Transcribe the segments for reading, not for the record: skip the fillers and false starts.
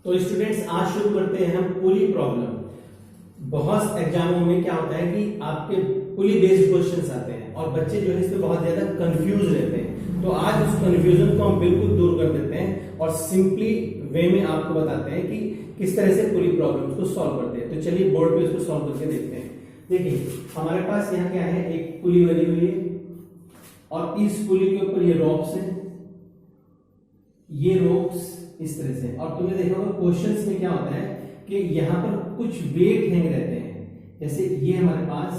तो स्टूडेंट्स आज शुरू करते हैं हम पुली प्रॉब्लम। बहुत एग्जामों में क्या होता है कि आपके पुली बेस्ड क्वेश्चंस आते हैं और बच्चे जो है इसमें बहुत ज्यादा कंफ्यूज रहते हैं। तो आज उस कंफ्यूजन को हम बिल्कुल दूर कर देते हैं और सिंपली वे में आपको बताते हैं कि किस तरह से पुली प्रॉब्लम्स को सॉल्व करते हैं। तो चलिए बोर्ड पे इसको सॉल्व करके देखते हैं। देखिए हमारे पास यहाँ क्या है, एक पुली बनी हुई है और इस पुली के ऊपर ये रोप्स है, ये रोप्स इस तरह से। और तुमने देखा होगा क्वेश्चंस में क्या होता है कि यहाँ पर कुछ वेट हैंग रहते हैं। जैसे ये हमारे पास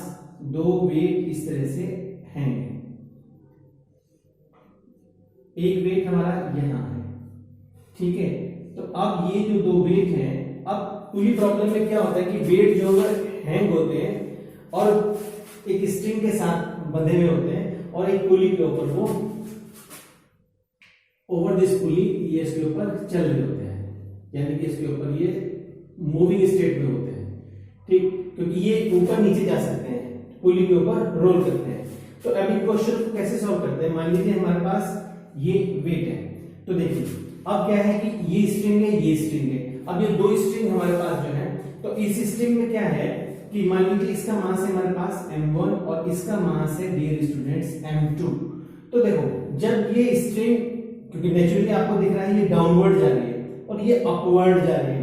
दो वेट इस तरह से हैंग है, एक वेट हमारा यहाँ है, ठीक है। तो अब ये जो दो वेट हैं, अब पुली प्रॉब्लम में क्या होता है कि वेट जो हैंग होते हैं और एक स्ट्रिंग के साथ बंधे हुए होते हैं और एक पुली के ऊपर वो ओवर दिस पुली ये इसके ऊपर चल रहे होते हैं, यानी कि इसके ऊपर ये मूविंग स्टेट में होते हैं, ठीक। क्योंकि ये ऊपर नीचे जा सकते हैं, पुली के ऊपर रोल करते हैं। तो अभी क्वेश्चन को कैसे सॉल्व करते हैं। मान लीजिए हमारे पास ये वेट है, तो देखिए अब क्या है कि ये स्ट्रिंग है, ये स्ट्रिंग है। अब ये दो स्ट्रिंग हमारे पास जो है, तो इस स्ट्रिंग में क्या है कि मान लीजिए इसका मास है हमारे पास m1 और इसका मास है डियर स्टूडेंट्स m2। तो देखो जब ये स्ट्रिंग, क्योंकि नेचुरली आपको दिख रहा है ये डाउनवर्ड जा रही है और ये अपवर्ड जा रही है,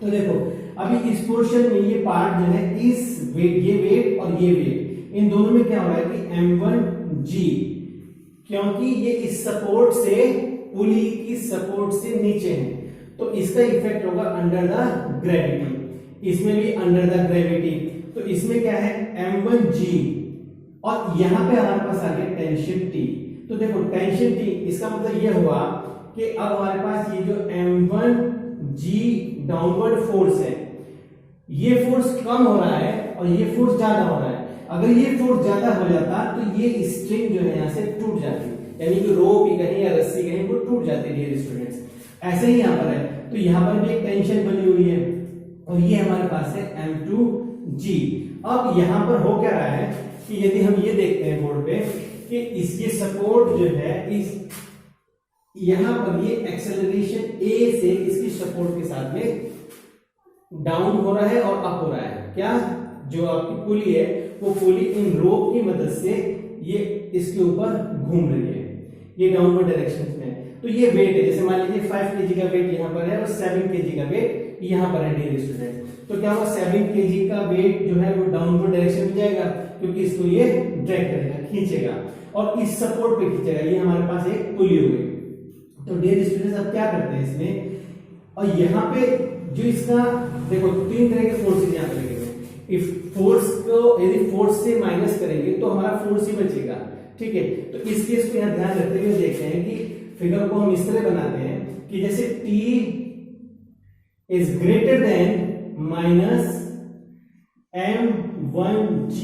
तो देखो अभी इस पोर्शन में ये पार्ट जो है, इस वेट, ये वेट और ये वेट, इन दोनों में क्या हो रहा है कि m1g, क्योंकि ये इस सपोर्ट से, पुली की सपोर्ट से नीचे है, तो इसका इफेक्ट होगा अंडर द ग्रेविटी, इसमें भी अंडर द ग्रेविटी। तो इसमें क्या है m1g और यहां पे हमारे पास आ गया टेंशन T। तो देखो टेंशन T, इसका मतलब ये हुआ कि अब हमारे पास ये जो m1g डाउनवर्ड फोर्स है, ये फोर्स कम हो रहा है और ये फोर्स ज्यादा हो रहा है। अगर ये फोर्स ज्यादा हो जाता तो ये स्ट्रिंग जो है यहां से टूट जाती, यानी कि रोप ही कहीं या रस्सी कहीं वो टूट जाती है डियर स्टूडेंट्स। ऐसे ही यहां पर है, तो यहां पर भी एक टेंशन बनी हुई है और ये हमारे पास है m2g। अब यहां पर हो क्या रहा है कि यदि हम ये देखते हैं बोर्ड पे कि इसके सपोर्ट जो है, इस यहां पर ये एक्सेलरेशन a से इसकी सपोर्ट के साथ में डाउन हो रहा है और अप हो रहा है। क्या जो आपकी पुली है वो पुली इन रोप की मदद से ये इसके ऊपर घूम रही है, ये डाउनवर्ड डायरेक्शन में। तो ये वेट है, जैसे मान लीजिए 5 kg का वेट यहाँ पर है और 7 kg का वेट यहाँ पर है डियर स्टूडेंट। तो क्या होगा, 7 kg का वेट जो है वो डाउनवर्ड डायरेक्शन में जाएगा, क्योंकि इसको ये ड्रैग करेगा, खींचेगा और इस सपोर्ट पे खींचेगा। ये हमारे पास एक पुली हो गई। तो डियर स्टूडेंट्स अब क्या करते हैं इसमें, और यहाँ पे जो इसका देखो तीन तरह के फोर्सेस यहाँ पे लगे हुए हैं। इफ फोर्स को यदि फोर्स से माइनस करेंगे तो हमारा फोर्स ही बचेगा, ठीक है। तो इस केस को यहाँ ध्यान रखते हुए देखते हैं कि फिगर को हम इस तरह बनाते हैं कि जैसे T is greater than minus m1g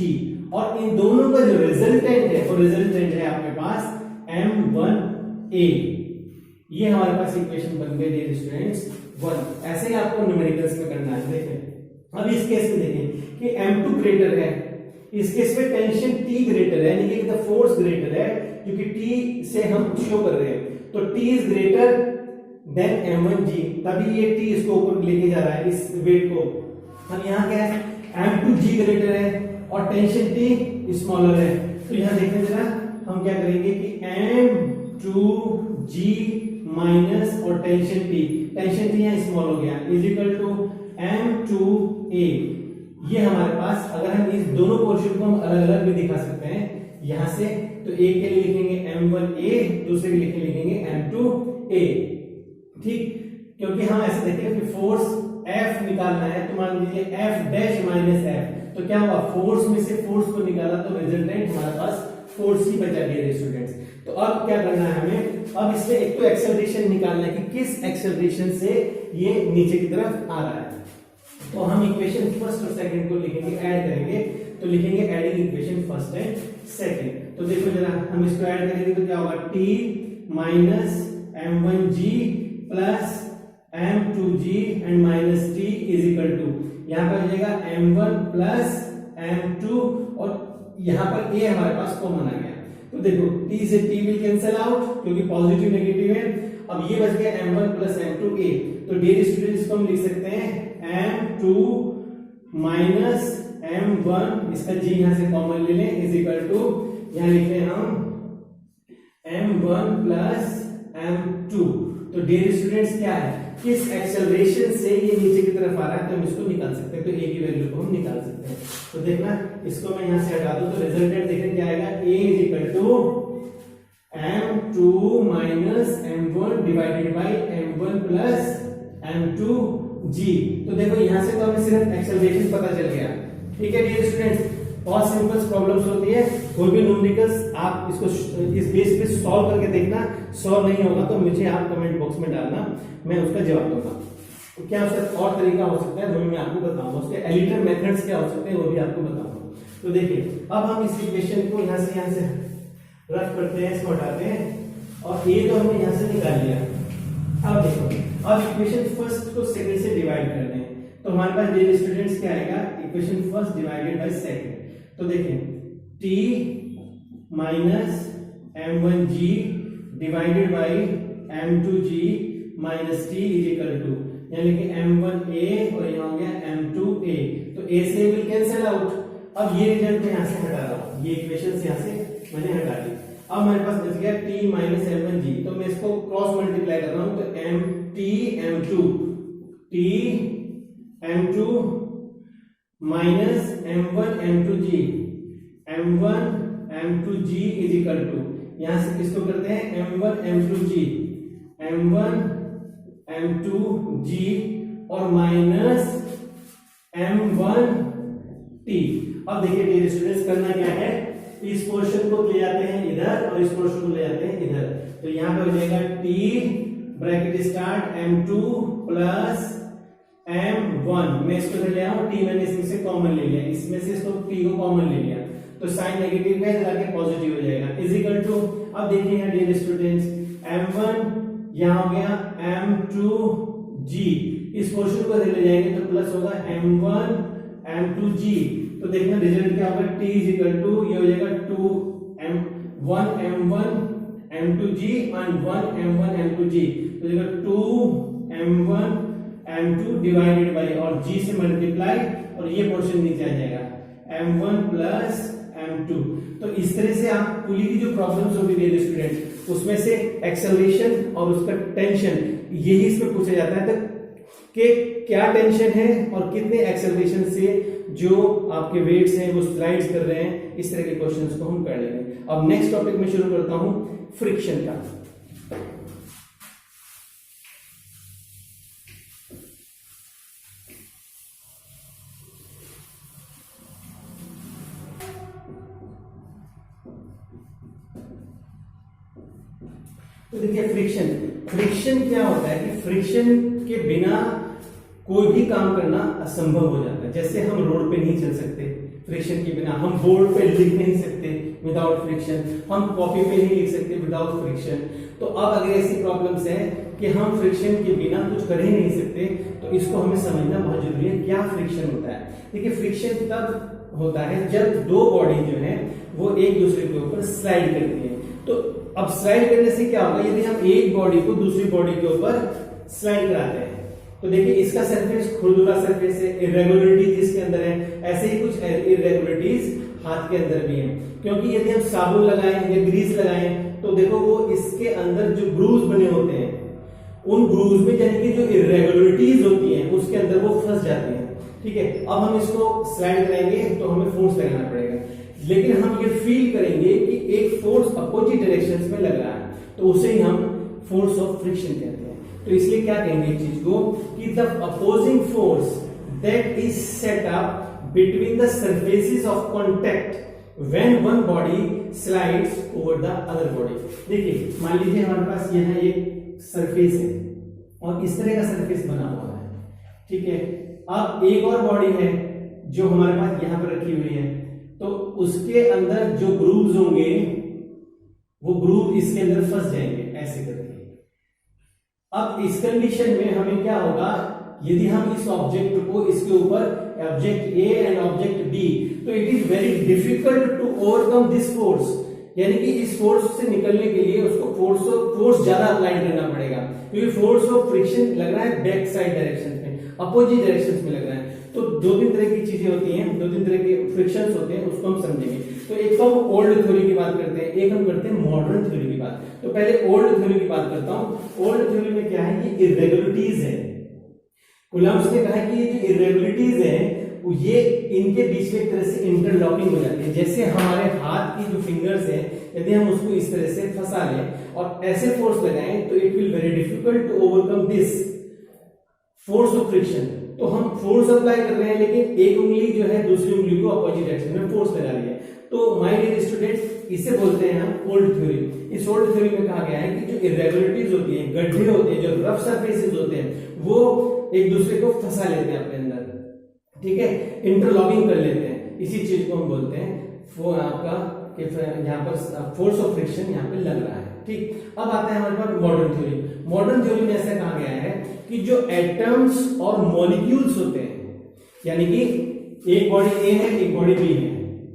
और इन दोनों का जो रिजल्टेंट है, वो रिजल्टेंट है आपके पास m1a। ये हमारे पास इक्वेशन बन गई डियर स्टूडेंट्स 1। ऐसे ही आपको न्यूमेरिकल्स में करना है। देखें अब इस केस में देखें कि m2 ग्रेटर है, इस केस में टेंशन T ग्रेटर है, यानी कि द फोर्स ग्रेटर है, क्योंकि T से हम शो कर रहे हैं। तो T is greater than m1g, तभी ये T इसको ऊपर लेके जा रहा है इस वेट को। अब यहाँ क्या है, m2g ग्रेटर है और टेंशन T स्मॉलर है। तो यहाँ देखते जरा हम क्या करेंगे कि m2g माइनस और टेंशन T यहाँ स्मॉल हो गया, इज इक्वल टू m2a। ये हमारे पास, अगर हम इस दोनों पोर्शन को हम अलग अलग भी दिखा सकते हैं यहां से, तो एक के लिए लिखेंगे m1a, दूसरे के लिए लिखेंगे m2a, ठीक। क्योंकि हम ऐसे देखेंगे कि फोर्स F निकालना है, तो मान लीजिए F डैश माइनस F, तो क्या हुआ, फोर्स में से फोर्स को निकाला तो रिजल्टेंट हमारे पास फोर्स ही बचा डियर स्टूडेंट्स। तो अब क्या करना है हमें, अब इसमें एक तो एक्सेलरेशन निकालना है कि किस एक्सेलरेशन से ये नीचे की तरफ आ रहा है। तो हम इक्वेशन फर्स्ट और सेकंड को लिखेंगे, ऐड करेंगे, तो लिखेंगे adding equation first and second. तो देखो जरा हम इसको ऐड करेंगे तो क्या होगा, T minus m1g plus m2g and minus T is equal to, यहाँ पर हो जाएगा m1 प्लस m2 और यहाँ पर a हमारे पास कॉमन आ गया। तो देखो T से T विल कैंसिल आउट क्योंकि पॉजिटिव नेगेटिव है, अब ये बच गया m1 प्लस m2a, तो डियर स्टूडेंट्स इसको हम लिख सकते हैं m2 माइनस m1, इसका g यहां से कॉमन ले लें, इज इक्वल टू यहां लिख लें हम m1 प्लस m2। तो डियर स्टूडेंट्स क्या है, किस एक्सेलरेशन से ये नीचे की तरफ आ रहा है तो हम इसको निकाल सकते हैं, तो a की वैल्यू को हम निकाल सकते हैं। तो देखना इसको मैं यहां से हटा दूं तो रिजल्टेंट देखने क्या आएगा, a is equal to m2 minus m1 divided by m1 plus m2g। तो देखो यहां से तो हमें सिर्फ एक्सेलरेशन पता चल गया, ठीक है डियर स्टूडेंट्स। बहुत सिंपल प्रॉब्लम्स होती है, कोई भी न्यूमेरिकल्स आप इसको इस बेस पे सॉल्व करके देखना, सॉल्व नहीं होगा तो मुझे आप कमेंट बॉक्स में डालना, मैं उसका जवाब दूंगा। तो क्या उसका और तरीका हो सकता है वो भी मैं आपको बताऊंगा, उसके एलिटर मेथड्स क्या हो सकते हैं वो भी आपको बताऊंगा। तो देखिए अब हम इस इक्वेशन को यहां से रफ करते हैं, इसको हटाते हैं और ए तो हमने यहां से निकाल लिया। अब देखो अब इक्वेशन फर्स्ट को सेकंड से डिवाइड करते हैं, तो हमारे पास डियर स्टूडेंट्स क्या आएगा, equation first divided by second. तो देखें t minus m1g divided by m2g minus t is equal to, यानी कि m1a और यहाँ हो गया m2a, तो a से विल कैंसिल आउट। अब ये रिजल्ट मैं यहाँ से हटा रहा हूँ, ये इक्वेशन यहाँ से मैंने हटा दी। अब हमारे पास बच गया t माइनस m1g, तो मैं इसको क्रॉस मल्टीप्लाई कर रहा हूँ, तो m2 minus m1 m2g is equal to, यहां से किसको करते हैं m1 m2g और माइनस m1t। अब देखिए डियर स्टूडेंट्स करना क्या है, इस पोर्शन को ले जाते हैं इधर और इस पोर्शन को ले जाते हैं इधर, तो यहां पे हो जाएगा t bracket start m2 plus m1, मैं इसको ले आया हूं, t मैंने इसमें से कॉमन ले लिया, इसमें से इसको t को कॉमन ले लिया, तो साइन नेगेटिव का इधर आके पॉजिटिव हो जाएगा, इज इक्वल टू। अब देखिए यहाँ डियर स्टूडेंट्स m1 यहाँ हो गया m2g, इस पोर्शन को इधर ले जाएंगे तो प्लस होगा m1 m2g, तो देखना रिजल्ट क्या होगा, t इज इक्वल टू ये हो जाएगा 1 m1 m2g and 1 m1 m2g, तो देखो 2 m1 m2 डिवाइडेड बाय और g से मल्टीप्लाई और ये पोर्शन नीचे आ जाएगा m1 प्लस m2। तो इस तरह से आप पुली की जो प्रॉब्लम्स होगी डियर स्टूडेंट, उसमें से एक्सेलरेशन और उसका टेंशन यही इसमें पूछा जाता है कि क्या टेंशन है और कितने एक्सेलरेशन से जो आपके वेट्स हैं वो स्लाइड्स कर रहे हैं, इस तरह के क्वेश्चंस को हम कर लेंगे। अब नेक्स्ट टॉपिक में शुरू करता हूं फ्रिक्शन का। तो देखिए फ्रिक्शन क्या होता है कि फ्रिक्शन के बिना कोई भी काम करना असंभव हो जाता है। जैसे हम रोड पे नहीं चल सकते फ्रिक्शन के बिना, हम बोर्ड पे लिख नहीं सकते विदाउट फ्रिक्शन, हम कॉपी पे नहीं लिख सकते विदाउट फ्रिक्शन। तो अब अगर ऐसी प्रॉब्लम्स है कि हम फ्रिक्शन के बिना कुछ कर ही नहीं सकते, तो इसको हमें समझना बहुत जरूरी है, क्या फ्रिक्शन होता है। देखिए फ्रिक्शन तब होता है जब दो बॉडी जो है वो एक दूसरे के ऊपर स्लाइड करती है। तो अब स्लाइड करने से क्या होगा, यदि हम एक बॉडी को दूसरी बॉडी के ऊपर स्लाइड कराते हैं, तो देखिए इसका सरफेस खुरदुरा सरफेस है, इरेगुलरिटीज इसके अंदर है, ऐसे ही कुछ इरेगुलरिटीज हाथ के अंदर भी है। क्योंकि यदि हम साबुन लगाएं या ग्रीस लगाएं तो देखो वो इसके अंदर जो ग्रूव्स बने होते हैं, उन ग्रूव्स में यानी कि जो इरेगुलरिटीज होती हैं उसके अंदर वो फंस जाती हैं। ठीक है, अब हम इसको स्लाइड कराएंगे तो हमें फोर्स लगाना पड़ेगा, लेकिन हम ये फील करेंगे कि एक फोर्स अपोजिट डायरेक्शंस में लग रहा है, तो उसे ही हम फोर्स ऑफ फ्रिक्शन कहते हैं। तो इसलिए क्या कहेंगे इस चीज को कि the opposing force that is set up between the surfaces of contact when one body slides over the other body. देखिए मान लीजिए हमारे पास यहाँ एक सरफेस है और इस तरह का सरफेस बना हुआ है, ठीक है। अब एक और बॉडी है जो हमारे पास यहाँ पर रखी हुई है, तो उसके अंदर जो ग्रूव्स होंगे वो ग्रूव इसके अंदर फंस जाएंगे ऐसे करके। अब इस कंडीशन में हमें क्या होगा, यदि हम इस ऑब्जेक्ट को इसके ऊपर object A and object B, तो it is very difficult to overcome this force. यानी कि इस फोर्स से निकलने के लिए उसको फोर्स ज्यादा अप्लाई करना पड़ेगा, क्योंकि फोर्स ऑफ फ्रिक्शन लग रहा है बैक साइड डायरेक्शन में, अपोजिट डायरेक्शन में लग रहा है। तो दो तीन तरह की चीजें होती हैं, दो तीन तरह के फ्रिक्शंस होते हैं, उसको हम समझेंगे। तो एक तो हम ओल्ड थ्योरी की बात करते हैं, एक हम करते हैं मॉडर्न थ्योरी की बात। तो पहले ओल्ड थ्योरी की बात करता हूं। ओल्ड थ्योरी में क्या है, ये इरेगुलरिटीज है। कूलम्ब्स ने कहा कि ये जो इरेगुलरिटीज है ये इनके बीच में एक तरह से इंटरलॉकिंग हो जाती है। जैसे हमारे हाथ की जो फिंगर्स है, यदि हम उसको इस तरह से फंसा लें और ऐसे फोर्स लगाएं तो it will very difficult to overcome this force of friction. तो हम फोर्स अप्लाई कर रहे हैं, लेकिन एक उंगली जो है दूसरी उंगली को अपोजिट डायरेक्शन में फोर्स लगा रही है। तो माय डियर स्टूडेंट्स, इसे बोलते हैं हम ओल्ड थ्योरी। इस ओल्ड थ्योरी में कहा गया है कि जो इरेगुलरिटीज होती है, गड्ढे होते हैं, जो रफ सरफेसेस होते हैं, वो एक दूसरे को फंसा लेते हैं अपने अंदर, ठीक है, इंटरलॉकिंग कर लेते हैं। इसी चीज को हम बोलते हैं आपका यहाँ पर फोर्स ऑफ फ्रिक्शन यहाँ पे लग रहा है, ठीक। अब आता है हमारे पास मॉडर्न थ्योरी। मॉडर्न थ्योरी में ऐसा कहा गया है कि जो एटम्स और मॉलिक्यूल्स होते हैं, यानी कि एक बॉडी ए है, एक बॉडी बी है,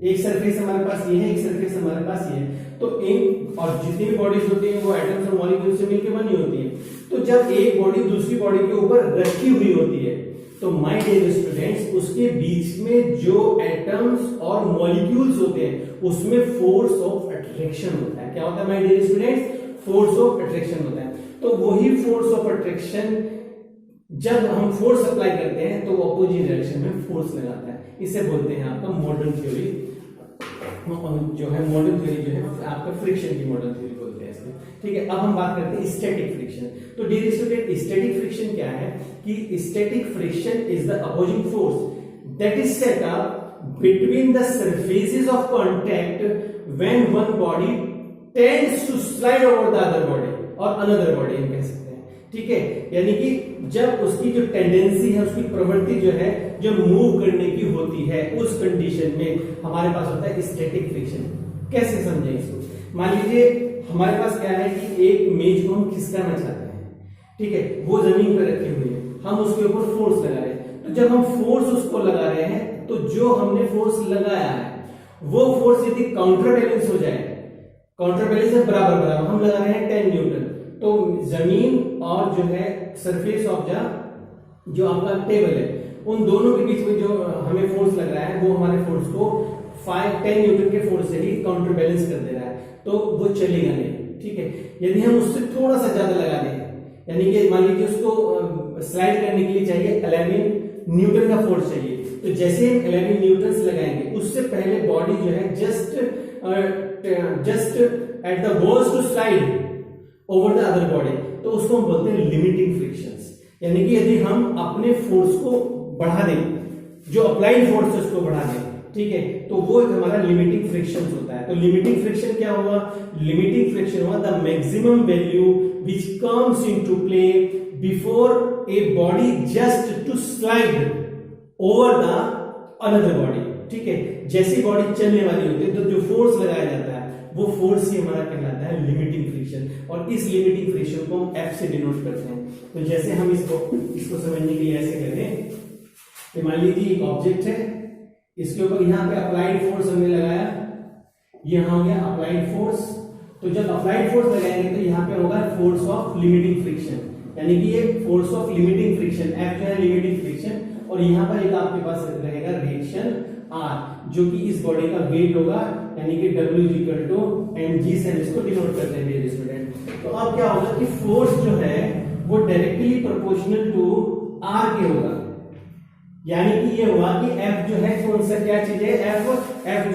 एक सरफेस हमारे पास ये है, एक सरफेस हमारे पास ये है, तो इन और जितनी भी बॉडीज होती है वो एटम्स और मॉलिक्यूल्स से मिलकर बनी होती है। तो जब एक बॉडी दूसरी बॉडी के ऊपर रखी हुई होती है, तो माय डियर स्टूडेंट्स, उसके बीच में जो एटम्स और मॉलिक्यूल्स होते हैं उसमें फोर्स ऑफ अट्रैक्शन होता है। क्या होता है my dear students? Force of attraction होता है। तो वही फोर्स ऑफ अट्रैक्शन जब हम फोर्स अप्लाई करते हैं तो वो अपोजिट डायरेक्शन में फोर्स लगाता है। इसे बोलते हैं आपका मॉडर्न थ्योरी, जो है मॉडर्न थ्योरी जो है आपका फ्रिक्शन की मॉडर्न थ्योरी बोलते हैं इसमें, ठीक है। अब हम बात करते हैं स्टैटिक फ्रिक्शन। तो डियर स्टूडेंट, स्टैटिक फ्रिक्शन क्या है कि static friction is the opposing force that is set up between the surfaces of contact when one body tends to slide over the other body और another body हम कह सकते हैं, ठीक है। यानी कि जब उसकी जो टेंडेंसी है, उसकी प्रवृत्ति जो है, जो मूव करने की होती है, उस कंडीशन में हमारे पास होता है स्टैटिक फ्रिक्शन। कैसे समझें इसको? मान लीजिए हमारे पास क्या है कि एक मेज को हम खिसकाना चाहते हैं, ठीक है, वो जमीन पर रखी हुई है, हम उसके ऊपर फोर्स लगा रहे हैं। तो जब हम फोर्स उसको लगा रहे हैं तो जो हमने फोर्स लगाया है वो फोर्स यदि काउंटर बैलेंस हो जाए, काउंटर बैलेंस है बराबर बराबर, हम लगा रहे हैं 10 न्यूटन, तो जमीन और जो है सरफेस ऑफ जो आपका टेबल है, उन दोनों के बीच में जो हमें फोर्स लग रहा है वो हमारे फोर्स को 10 न्यूटन के फोर्स से ही काउंटर बैलेंस कर दे रहा है, तो वो चलेगा नहीं, ठीक है। यदि हम उससे थोड़ा सा ज्यादा लगा दें, यानी कि मान लीजिए उसको स्लाइड करने के लिए चाहिए 11 न्यूटन का फोर्स चाहिए, तो जैसे हम 11 न्यूटन लगाएंगे उससे पहले बॉडी जो है just at the walls to slide over the other body, तो उसको हम बोलते हैं लिमिटिंग फ्रिक्शंस। यानी कि यदि हम अपने फोर्स को बढ़ा दें, जो अप्लाइड फोर्स है उसको बढ़ा दें, ठीक है, तो वो एक हमारा लिमिटिंग फ्रिक्शन होता है। तो लिमिटिंग फ्रिक्शन क्या हुआ? लिमिटिंग फ्रिक्शन हुआ the maximum value which comes into play before a body just to slide over the another body, ठीक है। जैसी बॉडी चलने वाली होती है तो जो फोर्स लगाया जाता है वो फोर्स ही हमारा कहलाता है लिमिटिंग फ्रिक्शन, और इस लिमिटिंग फ्रिक्शन को हम F से डिनोट करते हैं। तो जैसे हम इसको समझने के लिए ऐसे कहते हैं कि मान लीजिए एक ऑब्जेक्ट है, इसके ऊपर यहाँ पे अप्लाइड फोर्स हमने लगाया, यहाँ हो गया अप्लाइड फोर्स। तो जब अप्लाइड फोर्स लगाएंगे तो यहाँ पे होगा फोर्स ऑफ लिमिटिंग फ्रिक्शन, यानी कि ये force of limiting friction, F जो है लिमिटिंग फ्रिक्शन, और यहाँ पर एक आपके पास रहेगा रिएक्शन R, जो कि इस बॉडी का वेट होगा, यानी कि W mg से हम इसको डिनोट करते हैं मेरे स्टूडेंट। तो अब क्या होगा कि फोर्स जो है वो डायरेक्टली प्रोपोर्शनल टू R के होगा, यानी कि ये हुआ कि F जो है कौन सा क्या चीज है, F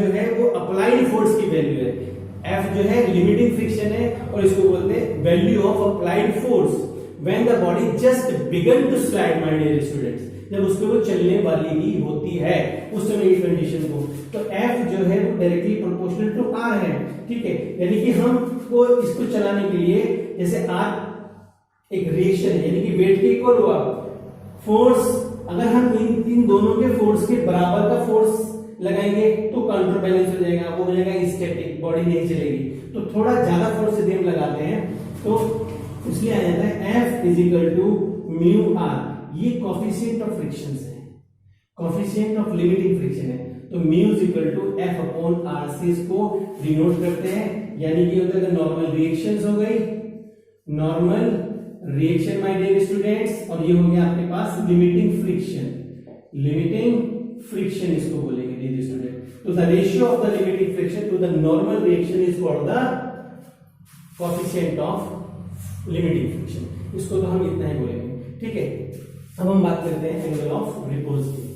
जो है वो अप्लाइड फोर्स की वैल्यू है, F जो है लिमिटिंग फ्रिक्शन है, और इसको बोलते हैं value of applied force when the body just began to slide, my dear students, जब उसके वो चलने वाली ही होती है उस समय की कंडीशन को। तो F जो है वो डायरेक्टली प्रोपोर्शनल टू R है, ठीक है। यानी कि हमको इसको चलाने के लिए जैसे R एक रिएक्शन है, यानी कि वेट के इक्वल हुआ, फोर्स अगर हम इन दोनों के फोर्स के बराबर का फोर्स लगाएंगे तो काउंटर बैलेंस हो जाएगा, वो हो जाएगा स्टैटिक, बॉडी नहीं चलेगी। तो थोड़ा ज्यादा फोर्स यदि हम लगाते हैं तो इसलिए आ जाता है F is equal to mu R। ये कोफिशिएंट ऑफ फ्रिक्शन है, कोफिशिएंट ऑफ लिमिटिंग फ्रिक्शन है। तो mu is equal to f upon r से इसको डिनोट करते हैं, यानी कि होता है नॉर्मल रिएक्शंस हो गई, normal reaction my dear students, और ये हो गया आपके पास लिमिटिंग फ्रिक्शन, लिमिटिंग फ्रिक्शन इसको बोलेंगे डियर स्टूडेंट। तो the ratio of the limiting friction to the normal reaction is called the coefficient of limiting friction, इसको तो हम इतना ही बोलेंगे, ठीक है। अब हम बात करते हैं एंगल ऑफ रिपोज की।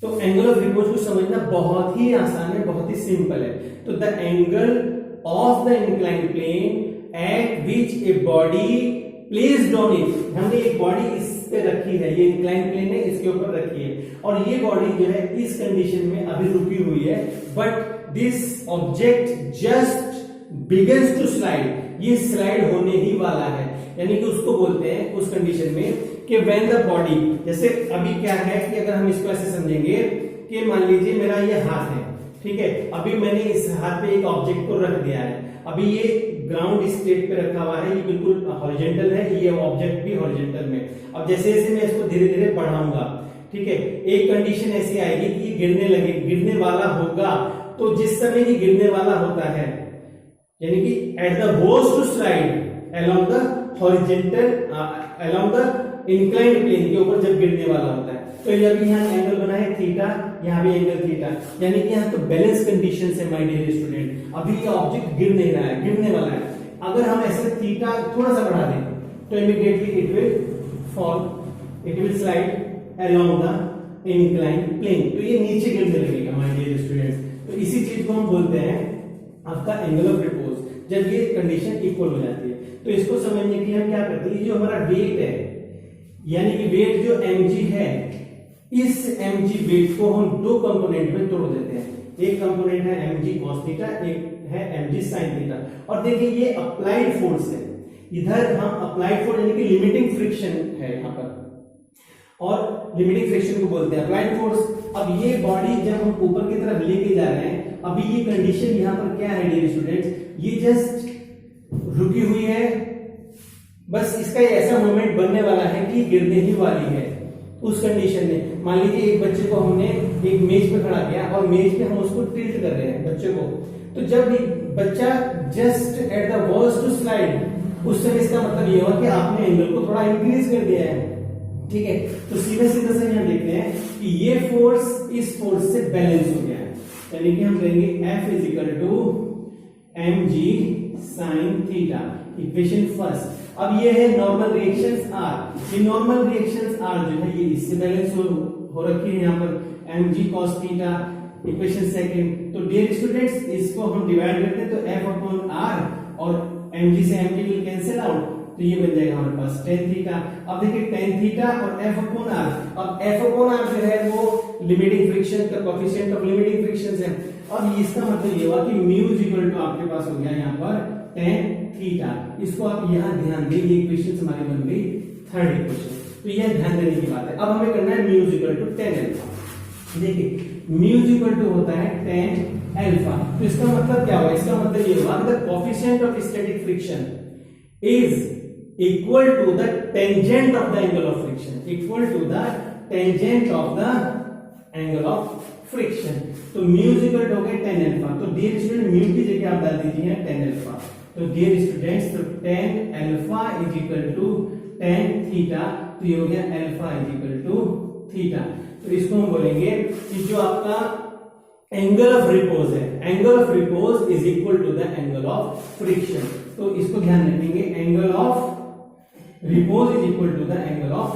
तो एंगल ऑफ रिपोज को समझना बहुत ही आसान है, बहुत ही सिंपल है। तो the angle of the inclined plane at which a body placed on it, हमने एक बॉडी इस पे रखी है, ये इंक्लाइंड प्लेन है, इसके ऊपर रखी है, और ये बॉडी जो है इस कंडीशन में अभी रुकी हुई है, but this object just begins to slide, ये स्लाइड होने ही वाला है, यानी कि उसको बोलते हैं उस कंडीशन में कि व्हेन द बॉडी, जैसे अभी क्या है कि अगर हम इसको ऐसे समझेंगे कि मान लीजिए मेरा ये हाथ है, ठीक है, अभी मैंने इस हाथ पे एक ऑब्जेक्ट को रख दिया है, अभी ये ग्राउंड स्टेट पे रखा हुआ है, ये बिल्कुल हॉरिजॉन्टल है, ये ऑब्जेक्ट भी हॉरिजॉन्टल में। अब जैसे जैसे मैं इसको धीरे धीरे बढ़ाऊंगा, ठीक है, एक कंडीशन ऐसी आएगी कि ये गिरने लगे, गिरने वाला होगा, तो जिस समय ये गिरने वाला होता है, यानी कि at the goes to slide along the horizontal along the inclined plane के ऊपर जब गिरने वाला होता है, तो जब यहाँ एंगल बना है थीटा, यहाँ भी एंगल थीटा, यानी कि यहाँ तो बैलेंस कंडीशन है माय डियर स्टूडेंट, अभी ये ऑब्जेक्ट गिर नहीं रहा है, गिरने वाला है। अगर हम ऐसे थीटा थोड़ा सा बढ़ा दें तो immediately it will fall, it will slide along the inclined plane, तो ये नीचे गिरने लगेगा माय डियर स्टूडेंट्स। तो इसी चीज को हम बोलते हैं आपका एंगल ऑफ रिपोज, जब ये कंडीशन इक्वल हो जाती है। तो इसको समझने के लिए हम क्या करते हैं, ये जो हमारा वेट है, यानी कि वेट जो mg है, इस mg वेट को हम दो कंपोनेंट में तोड़ देते हैं, एक कंपोनेंट है mg cos थीटा, एक है mg sin थीटा। और देखिए ये अप्लाइड फोर्स है, इधर हम अप्लाइड फोर्स यानी कि लिमिटिंग फ्रिक्शन है यहाँ पर, और लिमिटिंग फ्रिक्शन को बोलते हैं अप्लाइड फोर्स। अब ये बॉडी जब हम ऊपर की तरफ लेके जा रहे हैं, अभी ये कंडीशन यहाँ पर क्या है डियर स्टूडेंट्स, ये जस्ट रुकी हुई है, बस इसका ऐसा मोमेंट बनने वाला है कि गिरने ही वाली है। उस कंडीशन में मान लीजिए एक बच्चे को हमने एक मेज पे खड़ा किया और मेज पे हम उसको टिल्ट कर रहे हैं बच्चे को, तो जब बच्चा just at the worst to slide, उस समय इसका मतलब ये हुआ कि आपने एंगल को थोड़ा इंक्रीज कर दिया है, ठीक है। तो सीधे सीधे से यहाँ देखते हैं कि ये फोर्स इस फोर्स से बैलेंस हो गया है, यानी कि हम कहेंगे F is equal to mg sin theta, equation first. अब ये है नॉर्मल रिएक्शंस R, ये नॉर्मल रिएक्शंस R जो है ये इससे बैलेंस हो रखी है यहाँ पर mg cos theta, equation second. तो डियर स्टूडेंट्स इसको हम डिवाइड करते हैं तो F अपॉन R और mg से mg विल कैंसिल आउट, तो ये बन जाएगा हमारे पास tan थीटा। अब देखिए tan थीटा और F अपॉन R, अब F अपॉन R जो है वो लिमिटिंग फ्रिक्शन का कोएफिशिएंट ऑफ लिमिटिंग फ्रिक्शन है। अब इसका मतलब ये हुआ कि म्यू इज इक्वल टू आपके पास हो गया यहाँ पर tan थीटा। इसको आप यहाँ ध्यान दें, ये इक्वेशन हमारी बन गई थर्ड इक्वेशन, तो यह ध्यान देने की बात है। अब हमें करना है mu is equal to tan alpha. देखिए म्यू इज इक्वल टू होता है tan अल्फा, तो इसका मतलब क्या हुआ, इसका मतलब ये हुआ the coefficient of static friction is equal to the tangent of the angle of friction, equal to the tangent of the angle of friction. तो म्यू इज इक्वल टू हो गया tan अल्फा, तो डियर स्टूडेंट म्यू की जगह आप डाल दीजिए tan alpha, तो डियर स्टूडेंट्स तो tan alpha is equal to tan theta, तो ये हो गया alpha is equal to theta. तो इसको हम बोलेंगे कि जो आपका एंगल ऑफ रिपोज है, angle of repose is equal to the angle of friction. तो इसको ध्यान रखेंगे, angle of repose is equal to the angle of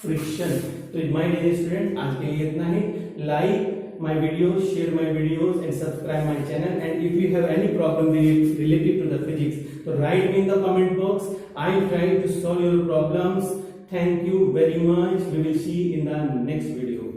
friction. तो माय डियर स्टूडेंट, आज के लिए इतना ही। Like my videos, share my videos and subscribe my channel, and if you have any problem related to the physics, so write me in the comment box. I try to solve your problems. Thank you very much. We will see in the next video.